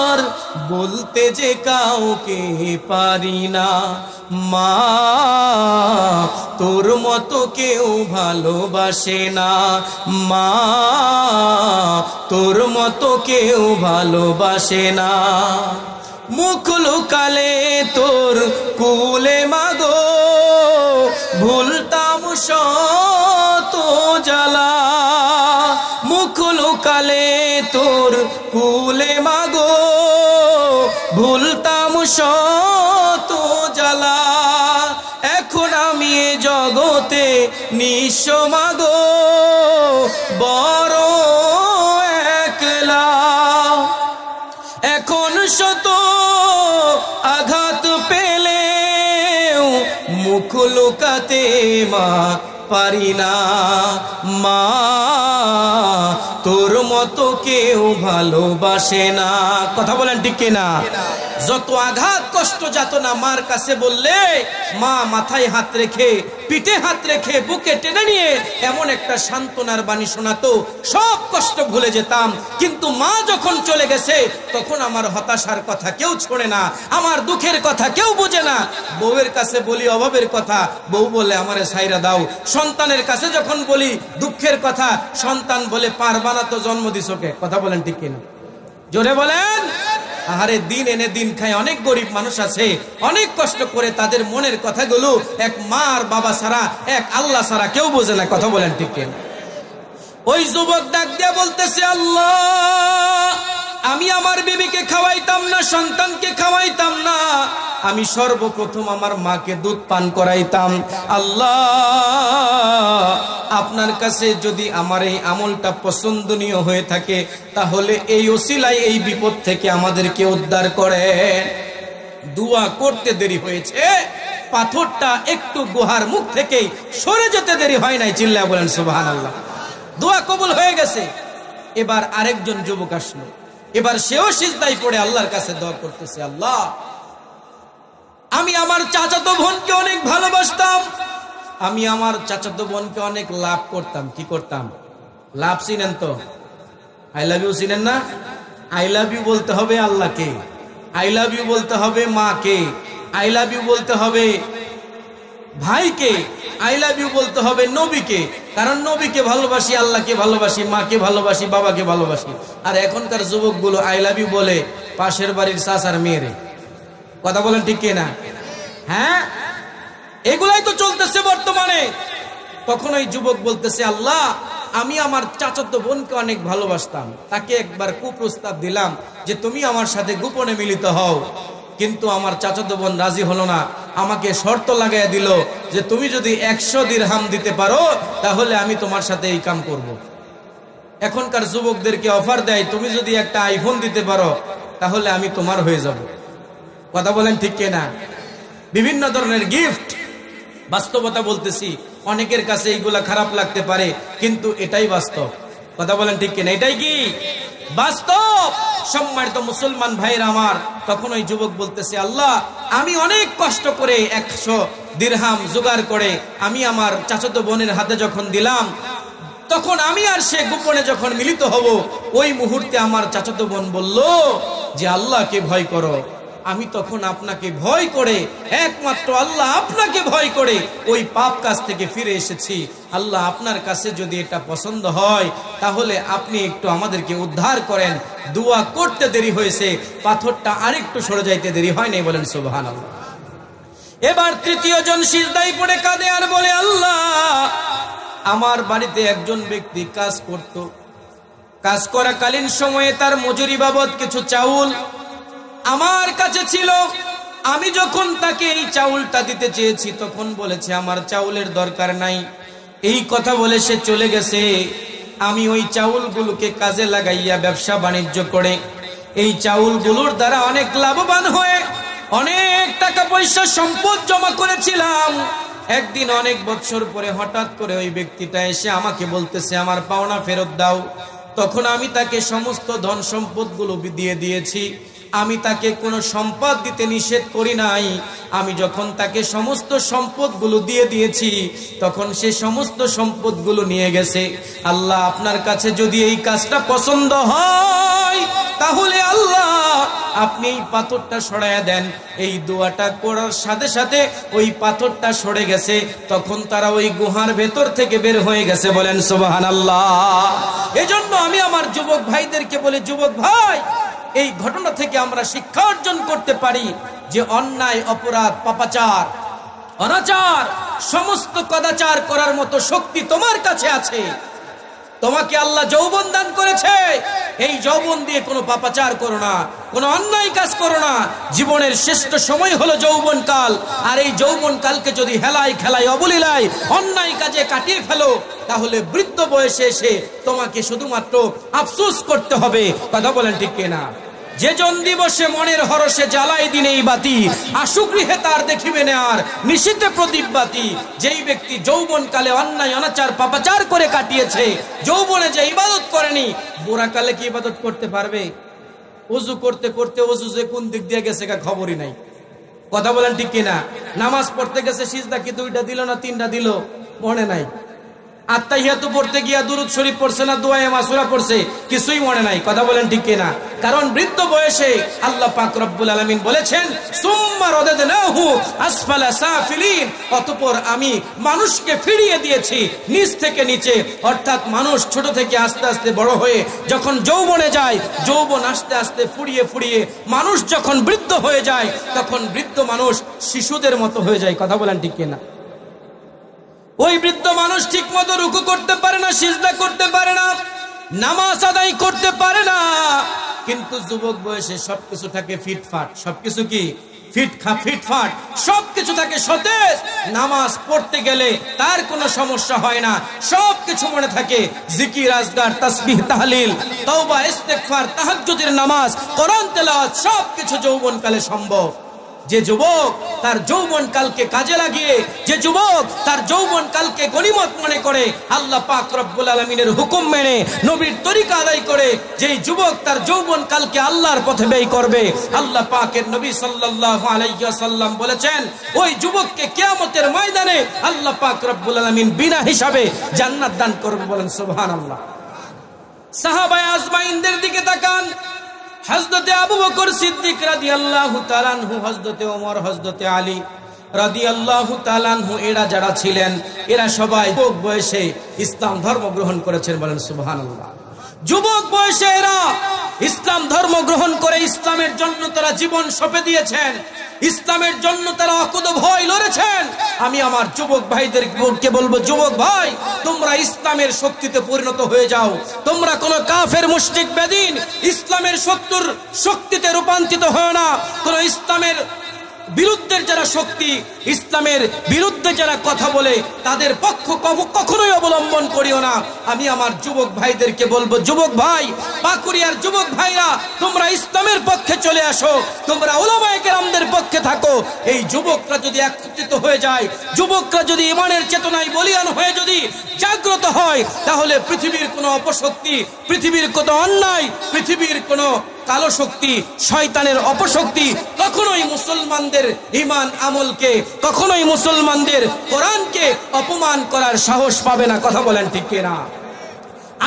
আর বলতে যে কাউকে পারি না। মা তোর মতো কেউ ভালোবাসে না, মা তোর মতো কেউ ভালোবাসে না। মুখ লুকালে তোর কুলে মাগো ভুলতাম শত জ্বালা, মুখ লুকালে তোর কুলে মাগো, ভুলতাম শত জ্বালা। এখন আমি এ জগতে নিঃস্ব মাগো, বড় একলা। এখন শত আঘাত পেলেও মুখ লুকাতে মা পারি না, মা তোর মতো কেউ ভালোবাসে না। কথা বলেন ঠিক কিনা? যত আঘাত কষ্ট যাতনা মার কাছে বললে মা মাথায় হাত রেখে, পিঠে হাত রেখে, বুকে টেনে নিয়ে এমন একটা সান্ত্বনার বাণী শোনাতো, সব কষ্ট ভুলে যেতাম। কিন্তু মা যখন চলে গেছে তখন আমার হতাশার কথা কেউ ছোড়ে না, আমার দুঃখের কথা কেউ বোঝে না। বউয়ের কাছে বলি অভাবের কথা, বউ বলে আমারে সাইরা দাও। সন্তানের কাছে যখন বলি দুঃখের কথা, সন্তান বলে পারবা না তো জন্ম দিছোকে। কথা বলেন ঠিক কিনা? জোরে বলেন। আহারে, দিন এনে দিন খায় অনেক গরিব মানুষ আছে, অনেক কষ্ট করে, তাদের মনের কথাগুলো এক মা আর বাবা ছাড়া, এক আল্লাহ ছাড়া কেউ বোঝে না। কথা বলেন ঠিক কিনা? ওই যুবক ডাক দিয়ে বলতেছে, আল্লাহ, আমি আমার বিবিকে খাওয়াইতাম না, সন্তানকে খাওয়াইতাম না, আমি সর্বপ্রথম আমার মাকে দুধ পান করাইতাম। আল্লাহ, আপনার কাছে যদি আমার এই আমলটা পছন্দনীয় হয়ে থাকে, তাহলে এই ওসিলায় এই বিপদ থেকে আমাদেরকে উদ্ধার করেন। দোয়া করতে দেরি হয়েছে, পাথরটা একটু গুহার মুখ থেকে সরে যেতে দেরি হয় নাই। চিল্লায়া বলেন সুবহানাল্লাহ। দোয়া কবুল হয়ে গেছে। এবার আরেকজন যুবক আসলো, এবার সেও সিজদায় পড়ে আল্লাহর কাছে দোয়া করতেছে, আল্লাহ, আমি আমার চাচাতো বোনকে অনেক ভালোবাসতাম, আমি আমার চাচাতো বোনকে অনেক লাভ করতাম। কি করতাম? লাভ চিনেন তো? আই লাভ ইউ চিনেন না? আই লাভ ইউ বলতে হবে আল্লাহকে, আই লাভ ইউ বলতে হবে মাকে, আই লাভ ইউ বলতে হবে ভাইকে, আই লাভ ইউ বলতে হবে নবীকে। কারণ নবীকে ভালোবাসি, আল্লাহকে ভালোবাসি, মাকে ভালোবাসি, বাবাকে ভালোবাসি। আর এখনকার যুবকগুলো আই লাভ ইউ বলে পাশের বাড়ির চাচার মেয়েরে। কথা বলেন ঠিক কিনা? হ্যাঁ, এগুলাই তো চলতেছে বর্তমানে। তখন ওই যুবক বলতেছে, আল্লাহ, আমি আমার চাচাতো বোনকে অনেক ভালোবাসতাম, তাকে একবার কুপ্রস্তাব দিলাম যে তুমি আমার সাথে গোপনে মিলিত হও, কিন্তু আমার চাচাতো বোন রাজি হলো না। আমাকে শর্ত লাগাইয়া দিল যে তুমি যদি 100 দিরহাম দিতে পারো তাহলে আমি তোমার সাথে এই কাম করব। এখনকার যুবকদেরকে অফার দেয়, তুমি যদি একটা আইফোন দিতে পারো তাহলে আমি তোমার হয়ে যাব। কথা বলেন ঠিক কিনা? বিভিন্ন ধরনের গিফট। বাস্তবতা বলতেছি, অনেকের কাছে এইগুলা খারাপ লাগতে পারে, কিন্তু এটাই বাস্তব। কথা বলেন ঠিক কিনা? এটাই কি বাস্তব? সম্মানিত মুসলমান ভাইরা আমার, তখন ওই যুবক বলতেছে, আল্লাহ, আমি অনেক কষ্ট করে 100 দিরহাম জোগাড় করে আমি আমার চাচাতো বোনের হাতে যখন দিলাম, তখন আমি আর সে গোপনে যখন মিলিত হব, ওই মুহূর্তে আমার চাচাতো বোন বলল যে আল্লাহকে ভয় করো। আমি তখন আপনাকে ভয় করে, একমাত্র আল্লাহ আপনাকে ভয় করে ওই পাপ কাজ থেকে ফিরে এসেছি। আল্লাহ, আপনার কাছে যদি এটা পছন্দ হয় তাহলে আপনি একটু আমাদেরকে উদ্ধার করেন। দোয়া করতে দেরি হয়েছে, পাথরটা আরেকটু সরে যাইতে দেরি হয় নাই। বলেন সুবহানাল্লাহ। এবার তৃতীয় জন সিজদায় পড়ে কাঁদে আর বলে, আল্লাহ, আমার বাড়িতে একজন ব্যক্তি কাজ করত, কাজ করাকালীন সময়ে তার মজুরি বাবদ কিছু চাউল আমার কাছে ছিল। আমি যখন তাকে এই চাউলটা দিতে চেয়েছি তখন বলেছে আমার চাউলের দরকার নাই। এই কথা বলে সে চলে গেছে। আমি ওই চাউলগুলোকে কাজে লাগাইয়া ব্যবসা বাণিজ্য করে এই চাউলগুলোর দ্বারা অনেক লাভবান হয়ে অনেক টাকা পয়সা সম্পদ জমা করেছিলাম। একদিন অনেক বছর পরে হঠাৎ করে ওই ব্যক্তিটা এসে আমাকে বলতেছে আমার পাওনা ফেরত দাও। তখন আমি তাকে সমস্ত ধন সম্পদগুলো দিয়ে দিয়েছি। আমি তাকে কোনো সম্পদ দিতে নিষেধ করি নাই। আমি যখন তাকে সমস্ত সম্পদগুলো দিয়ে দিয়েছি তখন সে সমস্ত সম্পদগুলো নিয়ে গেছে। আল্লাহ, আপনার কাছে যদি এই কাজটা পছন্দ হয় তাহলে আল্লাহ আপনি এই পাথরটা সরাইয়া দেন। এই দোয়াটা করার সাথে সাথে ওই পাথরটা সরে গেছে। তখন তারা ওই গুহার ভেতর থেকে বের হয়ে গেছে। বলেন সুবহানাল্লাহ। এজন্য আমি আমার যুবক ভাইদেরকে বলি, যুবক ভাই, এই ঘটনা থেকে আমরা শিক্ষা অর্জন করতে পারি যে অন্যায়, অপরাধ, পাপাচার, অনাচার সমস্ত কদাচার করার মতো শক্তি তোমার কাছে আছে। তোমাকে আল্লাহ যৌবন দান করেছে, এই যৌবন দিয়ে কোনো পাপাচার করো না, কোনো অন্যায় কাজ করো না। জীবনের শ্রেষ্ঠ সময় হলো যৌবন কাল, আর এই যৌবন কালকে যদি হেলায় খেলায় অবলীলায় অন্যায় কাজে কাটিয়ে ফেলো, তাহলে বৃদ্ধ বয়সে এসে তোমাকে শুধুমাত্র আফসোস করতে হবে। কথা বলেন ঠিক কিনা? যে জন দিবসে মনের হরসে জ্বালাই দিনেই বাতি, আশুগৃহে তার দেখিবে না আর নিশীথে প্রদীপ বাতি। যেই ব্যক্তি যৌবন কালে অন্যায় অনাচার পাপাচার করে কাটিয়েছে, যৌবনে যে ইবাদত করেনি, বুড়া কালে কি ইবাদত করতে পারবে? ওযু করতে করতে ওযু যে কোন দিক দিয়ে গেছে খবরই নাই। কথা বলেন ঠিক কিনা? নামাজ পড়তে গেছে, সিজদা কি 2টা দিল না 3টা দিল মনে নাই। আত্তাহিয়াতু পড়তে গিয়া দুরূদ শরীফ পড়ছে না দোয়া মাসুরা পড়ছে, কিছুই মনে নাই। কথা বলেন ঠিক কিনা? কারণ বৃদ্ধ বয়সে আল্লাহ পাক রব্বুল আলামিন বলেছেন, সুম্মা রাদাদনাহু আসফালা সাফিলিন, অতঃপর আমি মানুষকে ফিরিয়ে দিয়েছি নিচ থেকে নিচে। অর্থাৎ মানুষ ছোট থেকে আস্তে আস্তে বড় হয়ে যখন যৌবনে যায়, যৌবন আস্তে আস্তে ফুরিয়ে ফুরিয়ে মানুষ যখন বৃদ্ধ হয়ে যায়, তখন বৃদ্ধ মানুষ শিশুদের মতো হয়ে যায়। কথা বলেন ঠিক কিনা? ওই বৃদ্ধ মানুষ ঠিক মতো রুকু করতে পারে না, সিজদা করতে পারে না, নামাজ আদায় করতে পারে না। কিন্তু যুবক বয়সে সবকিছু থাকে ফিটফাট। সবকিছু কি ফিটফাট, সবকিছু থাকে সতেজ। নামাজ পড়তে গেলে তার কোনো সমস্যা হয় না, সবকিছু মনে থাকে। জিকির, আজগার, তাসবিহ, তাহলিল, তওবা, ইস্তেগফার, তাহাজ্জুদের নামাজ, কোরআন তেলাওয়াত সবকিছু যৌবনকালে সম্ভব। যে যুবক তার যৌবন কালকে কাজে লাগিয়ে, যে যুবক তার যৌবন কালকে গনিমত মনে করে, আল্লাহ পাক রব্বুল আলামিনের হুকুম মেনে নবীর তরিকা আদায় করে, যেই যুবক তার যৌবন কালকে আল্লাহর পথে ব্যয় করবে, আল্লাহ পাকের নবী সাল্লাল্লাহু আলাইহি ওয়াসাল্লাম বলেছেন, ওই যুবককে কিয়ামতের ময়দানে আল্লাহ পাক রব্বুল আলামিন বিনা হিসাবে জান্নাত দান করবে। বলেন সুবহানাল্লাহ। সাহাবায়ে আজমাইনদের দিকে তাকান। হযরতে আবু বকর সিদ্দিক রাদিয়াল্লাহু তাআলা আনহু, হযরতে ওমর, হযরতে আলী রাদিয়াল্লাহু তাআলা আনহু, এরা যারা ছিলেন, এরা সবাই যুবক বয়সে ইসলাম ধর্ম গ্রহণ করেছেন। বলেন সুবহানাল্লাহ। যুবক বয়সে এরা ইসলাম ধর্ম গ্রহণ করে ইসলামের জন্য তারা জীবন সঁপে দিয়েছেন, ইসলামের জন্য তারা অকুত ভয় লড়েছেন। আমি আমার যুবক ভাইদেরকে বলবো, যুবক ভাই, তোমরা ইসলামের শক্তিতে পরিণত হয়ে যাও। তোমরা কোন কাফের, মুশরিক, বেদিন, ইসলামের শত্রুর শক্তিতে রূপান্তরিত হয় না। কোন ইসলামের বিরুদ্ধের যারা শক্তি, ইসলামের বিরুদ্ধে যারা কথা বলে, তাদের পক্ষ কখনোই অবলম্বন করিও না। আমি আমার যুবক ভাইদেরকে বলবো, যুবক ভাই, পাকুড়িয়ার যুবক ভাইরা, তোমরা ইসলামের পক্ষে চলে আসো, তোমরা উলামায়ে কেরামদের পক্ষে থাকো। এই যুবকরা যদি একত্রিত হয়ে যায়, যুবকরা যদি ঈমানের চেতনায় বলিয়ান হয়ে যদি জাগ্রত হয়, তাহলে পৃথিবীর কোনো অপশক্তি, পৃথিবীর কোনো অন্যায়, পৃথিবীর কোনো কালো শক্তি, শয়তানের অপশক্তি কখনোই মুসলমানদের ঈমান আমলকে, কখনোই মুসলমানদের কোরআনকে অপমান করার সাহস পাবে না। কথা বলেন ঠিক কিনা?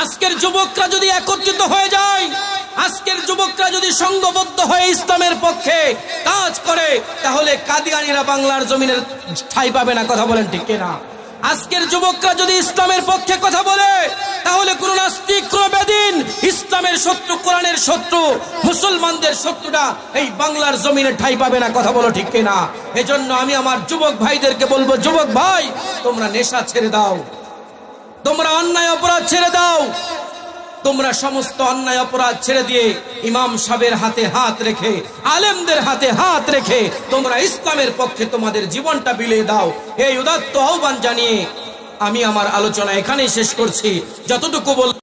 আজকের যুবকরা যদি একত্রিত হয়ে যায়, আজকের যুবকরা যদি সংঘবদ্ধ হয়ে ইসলামের পক্ষে কাজ করে, তাহলে কাদিয়ানীরা বাংলার জমিনের ঠাঁই পাবে না। কথা বলেন ঠিক কিনা? আজকের যুবকরা যদি ইসলামের পক্ষে কথা বলে, তাহলে কোন নাস্তিক, কোন বেদিন, ইসলামের শত্রু, কোরআনের শত্রু, মুসলমানদের শত্রুরা এই বাংলার জমিনে ঠাঁই পাবে না। কথা বলো ঠিক কিনা? এজন্য আমি আমার যুবক ভাইদেরকে বলবো, যুবক ভাই, তোমরা নেশা ছেড়ে দাও, তোমরা অন্যায় অপরাধ ছেড়ে দাও, তোমরা সমস্ত অন্যায় অপরাধ ছেড়ে দিয়ে ইমাম সাহেবের হাতে হাত রেখে, আলেমদের হাতে হাত রেখে তোমরা ইসলামের পক্ষে তোমাদের জীবনটা বিলিয়ে দাও। এই উদাত্ত আহ্বান জানিয়ে আমি আমার আলোচনা এখানেই শেষ করছি। যতটুকু বল